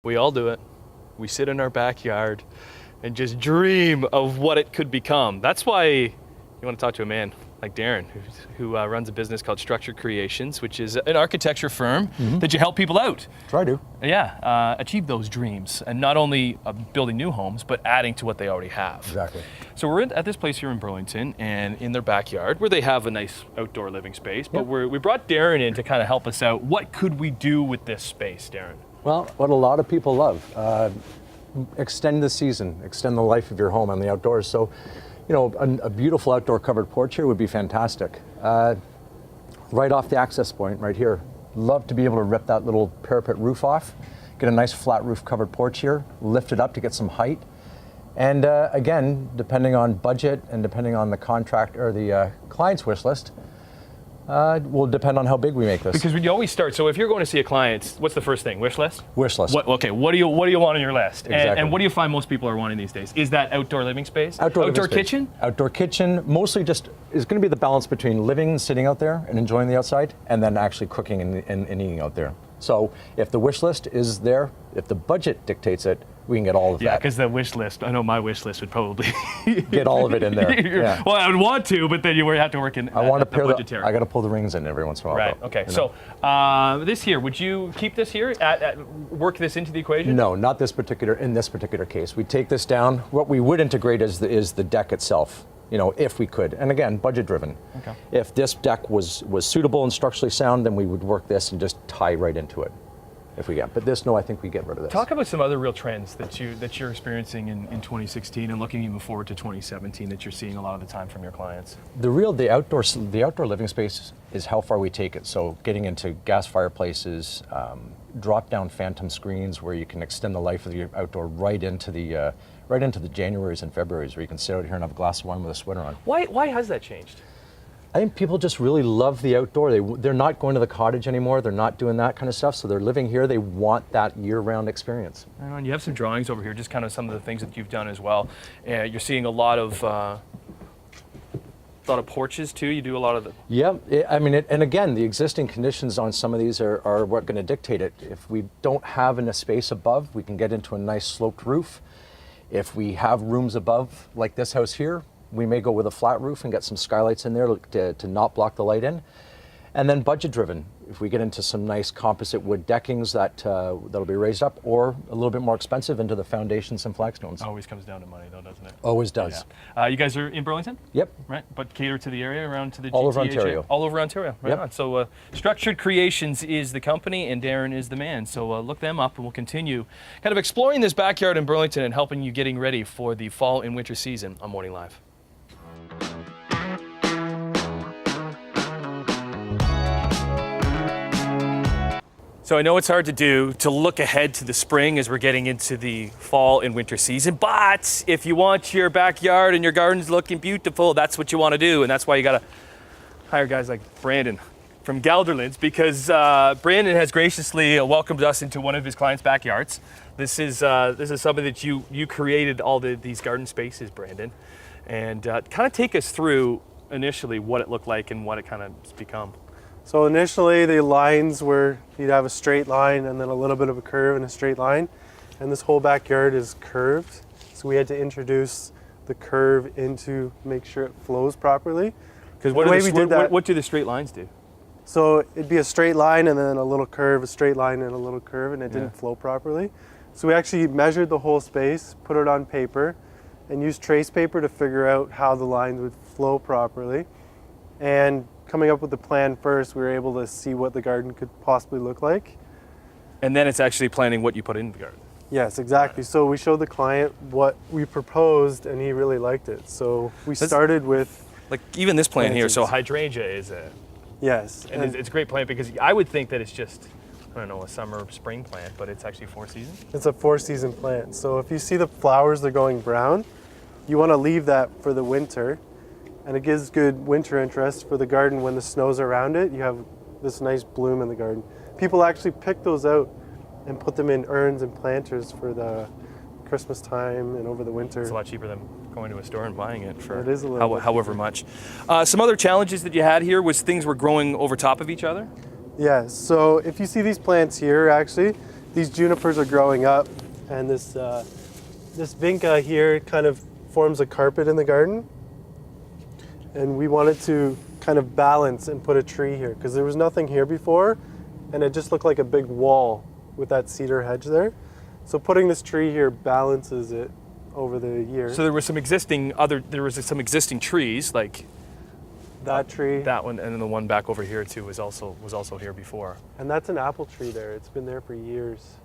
We all do it. We sit in our backyard and just dream of what it could become. That's why you want to talk to a man like Darren, who runs a business called Structured Creations, which is an architecture firm that you help people out. Try to. Yeah, achieve those dreams, and not only building new homes, but adding to what they already have. Exactly. So we're at this place here in Burlington, and in their backyard, where they have a nice outdoor living space, but we brought Darren in to kind of help us out. What could we do with this space, Darren? Well, what a lot of people love, extend the season, extend the life of your home on the outdoors. So, you know, a beautiful outdoor covered porch here would be fantastic. Right off the access point, right here. Love to be able to rip that little parapet roof off, get a nice flat roof covered porch here, lift it up to get some height. And again, depending on budget and depending on the contract or the client's wish list, will depend on how big we make this. Because you always start, so if you're going to see a client, what's the first thing, wish list? Wish list. What do you want on your list? Exactly. And what do you find most people are wanting these days? Is that outdoor living space? Outdoor kitchen? Outdoor kitchen, mostly just, is going to be the balance between living and sitting out there and enjoying the outside, and then actually cooking and eating out there. So if the wish list is there, if the budget dictates it, we can get all of that. Yeah, because the wish list, I know my wish list would probably get all of it in there. Yeah. Well, I would want to, but then you would have to work in. I want to pair I got to pull the rings in every once in a while. Right. Though, okay. So this here, would you keep this here? Work this into the equation? No, not this particular. In this particular case, we take this down. What we would integrate is the deck itself. You know, if we could, and again, budget driven. Okay. If this deck was suitable and structurally sound, then we would work this and just tie right into it. If we get, but this, no, I think we get rid of this. Talk about some other real trends that you're experiencing in 2016 and looking even forward to 2017 that you're seeing a lot of the time from your clients. The outdoor living space is how far we take it. So getting into gas fireplaces, drop down phantom screens where you can extend the life of the outdoor right into the Januaries and Februaries where you can sit out here and have a glass of wine with a sweater on. Why has that changed? I think people just really love the outdoor. They're not going to the cottage anymore. They're not doing that kind of stuff. So they're living here. They want that year-round experience. And you have some drawings over here, just kind of some of the things that you've done as well. You're seeing a lot of porches too. You do a lot of the. Yeah, and again, the existing conditions on some of these are what going to dictate it. If we don't have a space above, we can get into a nice sloped roof. If we have rooms above, like this house here, we may go with a flat roof and get some skylights in there to not block the light in. And then budget driven, if we get into some nice composite wood deckings that'll be raised up, or a little bit more expensive into the foundations and flagstones. Always comes down to money though, doesn't it? Always does. Yeah. You guys are in Burlington? Yep. Right, but cater to the area around to the all CHCH? over Ontario. All over Ontario, right yep. On. So Structured Creations is the company and Darren is the man. So look them up and we'll continue kind of exploring this backyard in Burlington and helping you getting ready for the fall and winter season on Morning Live. So I know it's hard to do to look ahead to the spring as we're getting into the fall and winter season, but if you want your backyard and your gardens looking beautiful, that's what you want to do, and that's why you got to hire guys like Brandon from Gelderlands, because Brandon has graciously welcomed us into one of his clients' backyards. This is something that you created all these garden spaces, Brandon, and kind of take us through initially what it looked like and what it kind of has become. So initially the lines were, you'd have a straight line and then a little bit of a curve and a straight line. And this whole backyard is curved. So we had to introduce the curve into make sure it flows properly. Because what do the straight lines do? So it'd be a straight line and then a little curve, a straight line and a little curve, and it didn't flow properly. So we actually measured the whole space, put it on paper, and used trace paper to figure out how the lines would flow properly. And coming up with the plan first, we were able to see what the garden could possibly look like. And then it's actually planning what you put in the garden. Yes, exactly. So we showed the client what we proposed and he really liked it. So we started with... Like even this plant here, so hydrangea is a... Yes. And it's a great plant because I would think that it's just, I don't know, a summer or spring plant, but it's actually 4 seasons? It's a 4-season plant. So if you see the flowers, they're going brown, you want to leave that for the winter. And it gives good winter interest for the garden when the snow's around it. You have this nice bloom in the garden. People actually pick those out and put them in urns and planters for the Christmas time and over the winter. It's a lot cheaper than going to a store and buying it for it is a little however much. Some other challenges that you had here was things were growing over top of each other? Yeah, so if you see these plants here, actually, these junipers are growing up, and this vinca here kind of forms a carpet in the garden. And we wanted to kind of balance and put a tree here because there was nothing here before, and it just looked like a big wall with that cedar hedge there. So putting this tree here balances it over the year. So there was some existing trees, like that tree, that one, and then the one back over here too was also here before. and that's an apple tree there. It's been there for years.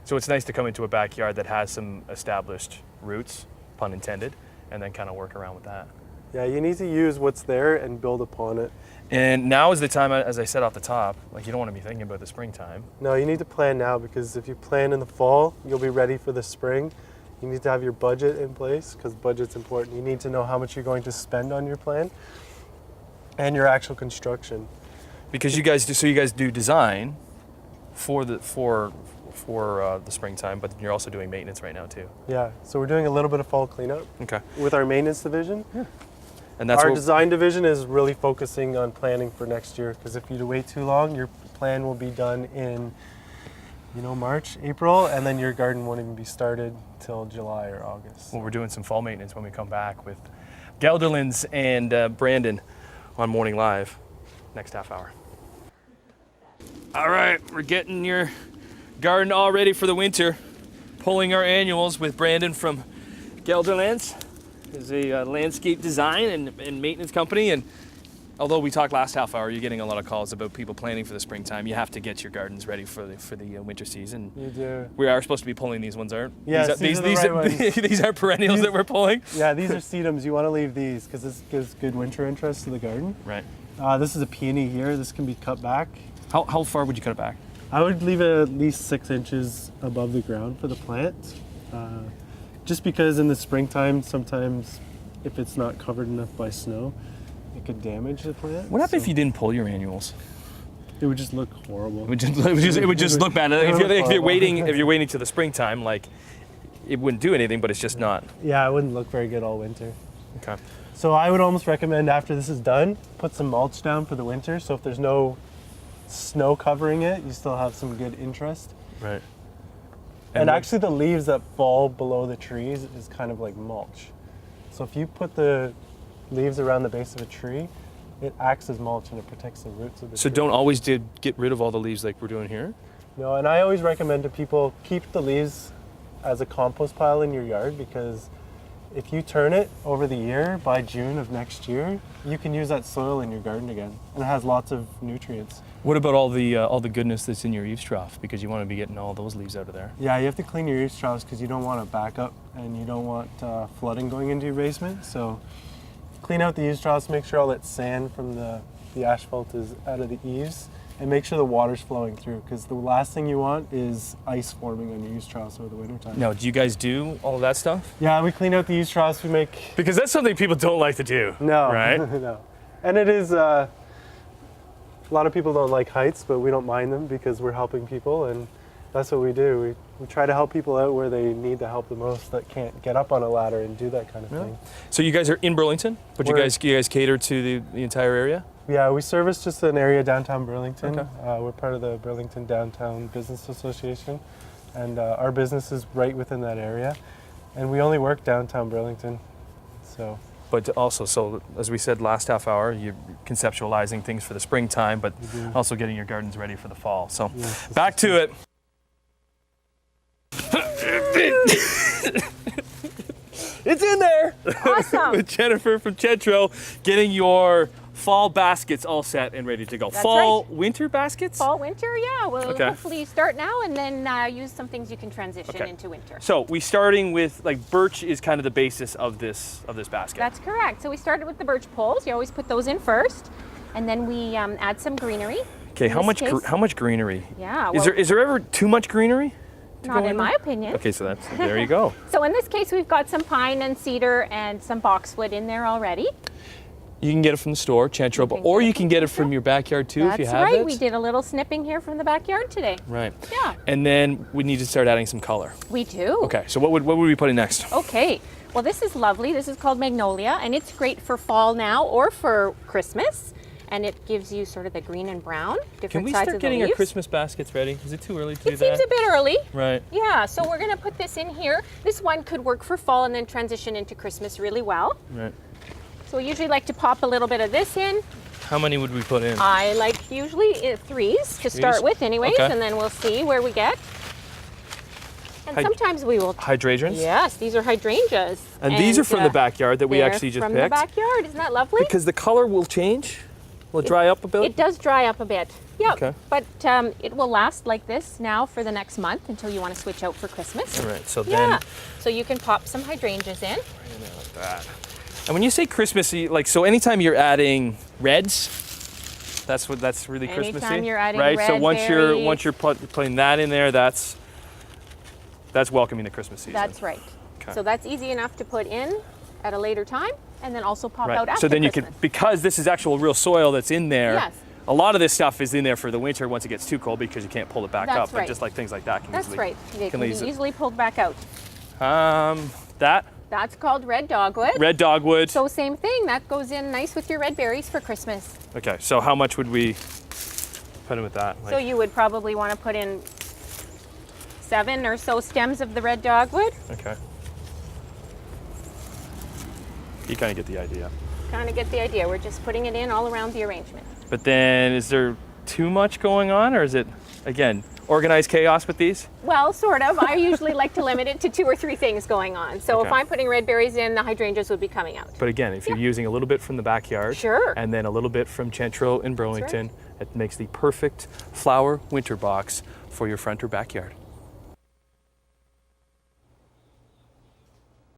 So it's nice to come into a backyard that has some established roots, pun intended, and then kind of work around with that. Yeah, you need to use what's there and build upon it. And now is the time, as I said off the top, like you don't want to be thinking about the springtime. No, you need to plan now because if you plan in the fall, you'll be ready for the spring. You need to have your budget in place because budget's important. You need to know how much you're going to spend on your plan and your actual construction. Because you guys do design for the springtime, but you're also doing maintenance right now too. Yeah, so we're doing a little bit of fall cleanup Okay. with our maintenance division. Yeah. And that's Our what, design division is really focusing on planning for next year because if you wait too long, your plan will be done in, March, April, and then your garden won't even be started till July or August. well, we're doing some fall maintenance when we come back with Gelderlands and Brandon on Morning Live next half hour. All right, we're getting your garden all ready for the winter. Pulling our annuals with Brandon from Gelderlands. Is a landscape design and maintenance company, and although we talked last half hour, you're getting a lot of calls about people planning for the springtime. You have to get your gardens ready for the winter season. You do. We are supposed to be pulling these ones, aren't? Yes, these are the right ones. These are perennials that we're pulling. Yeah, these are sedums. You want to leave these because this gives good winter interest to the garden. Right. This is a peony here. This can be cut back. How far would you cut it back? I would leave it at least 6 inches above the ground for the plant. Just because in the springtime, sometimes if it's not covered enough by snow, it could damage the plant. What happened if you didn't pull your annuals? It would just look horrible. It would just look bad. If you're waiting to the springtime, like it wouldn't do anything, but it's just not. Yeah, it wouldn't look very good all winter. Okay. So I would almost recommend after this is done, put some mulch down for the winter. So if there's no snow covering it, you still have some good interest. Right. And actually the leaves that fall below the trees is kind of like mulch. So if you put the leaves around the base of a tree, it acts as mulch and it protects the roots of the So tree. don't always get rid of all the leaves like we're doing here? No, and I always recommend to people keep the leaves as a compost pile in your yard because if you turn it over the year, by June of next year, you can use that soil in your garden again. And it has lots of nutrients. What about all the goodness that's in your eaves trough? Because you want to be getting all those leaves out of there. Yeah, you have to clean your eaves troughs because you don't want to back up and you don't want flooding going into your basement. So clean out the eaves troughs, make sure all that sand from the asphalt is out of the eaves, and make sure the water's flowing through because the last thing you want is ice forming on your eaves troughs over the wintertime. Now, do you guys do all of that stuff? Yeah, we clean out the eaves troughs, we make... Because that's something people don't like to do. No, Right? no. And it is... a lot of people don't like heights, but we don't mind them because we're helping people, and that's what we do. We try to help people out where they need the help the most that can't get up on a ladder and do that kind of thing. So you guys are in Burlington, but you guys cater to the entire area? Yeah, we service just an area downtown Burlington. Okay. We're part of the Burlington Downtown Business Association, and our business is right within that area. And we only work downtown Burlington, so... But also, so as we said last half hour, you're conceptualizing things for the springtime, but also getting your gardens ready for the fall. So back to it. It's in there. Awesome. With Jennifer from Chetro, getting your fall baskets all set and ready to go. That's fall, right. winter baskets? Fall, winter, yeah. We'll Okay. hopefully start now and then use some things you can transition Okay. into winter. So we starting with, like, birch is kind of the basis of this basket. That's correct. So we started with the birch poles. You always put those in first, and then we add some greenery. Okay, In how this much greenery? Yeah. Is there ever too much greenery? Not in my opinion. Okay, so there you go. So in this case, we've got some pine and cedar and some boxwood in there already. You can get it from the store, Chetro, or you can get it from your backyard too if you That's have right. it. We did a little snipping here from the backyard today. Right. Yeah. And then we need to start adding some color. We do. Okay, so what would we be putting next? Okay. Well, this is lovely. This is called magnolia, and it's great for fall now or for Christmas. and it gives you sort of the green and brown, different Can we sides start of the getting our leaves. Christmas baskets ready? Is it too early to do It that? seems a bit early. Right. Yeah, so we're gonna put this in here. This one could work for fall and then transition into Christmas really well. Right. So we usually like to pop a little bit of this in. How many would we put in? I like usually threes to start with anyways, Okay. and then we'll see where we get. And sometimes we will. Hydrangeas? Yes, these are hydrangeas. And these are from the backyard that we they're actually just from picked. the backyard. Isn't that lovely? Because the color will change? Will it dry up a bit? It does dry up a bit. Yep. Okay. But it will last like this now for the next month until you want to switch out for Christmas. All right, so Yeah. then So you can pop some hydrangeas in. like that. And when you say Christmassy, like, so anytime you're adding reds, that's really Anytime Christmassy, you're adding right? So red once you're putting that in there, that's welcoming the Christmas season. That's right. Okay. So that's easy enough to put in at a later time and then also pop out Right. after So then you Christmas. could, because this is actual real soil that's in there. Yes. A lot of this stuff is in there for the winter once it gets too cold because you can't pull it back That's up. But right. just like things like that can That's easily. right. They can be easily- easily pulled back out. That That's called red dogwood. red dogwood. So same thing. That goes in nice with your red berries for Christmas. Okay, so how much would we put in with that? So you would probably want to put in 7 or so stems of the red dogwood. Okay. You kind of get the idea. Kind of get the idea. We're just putting it in all around the arrangement. But then, is there too much going on, or is it, again, organized chaos with these? Well, sort of. I usually like to limit it to 2 or 3 things going on. So if Okay. I'm putting red berries in, the hydrangeas would be coming out. But again, if you're using a little bit from the backyard, Sure. and then a little bit from Chantro and Burlington, it makes the perfect flower winter box for your front or backyard.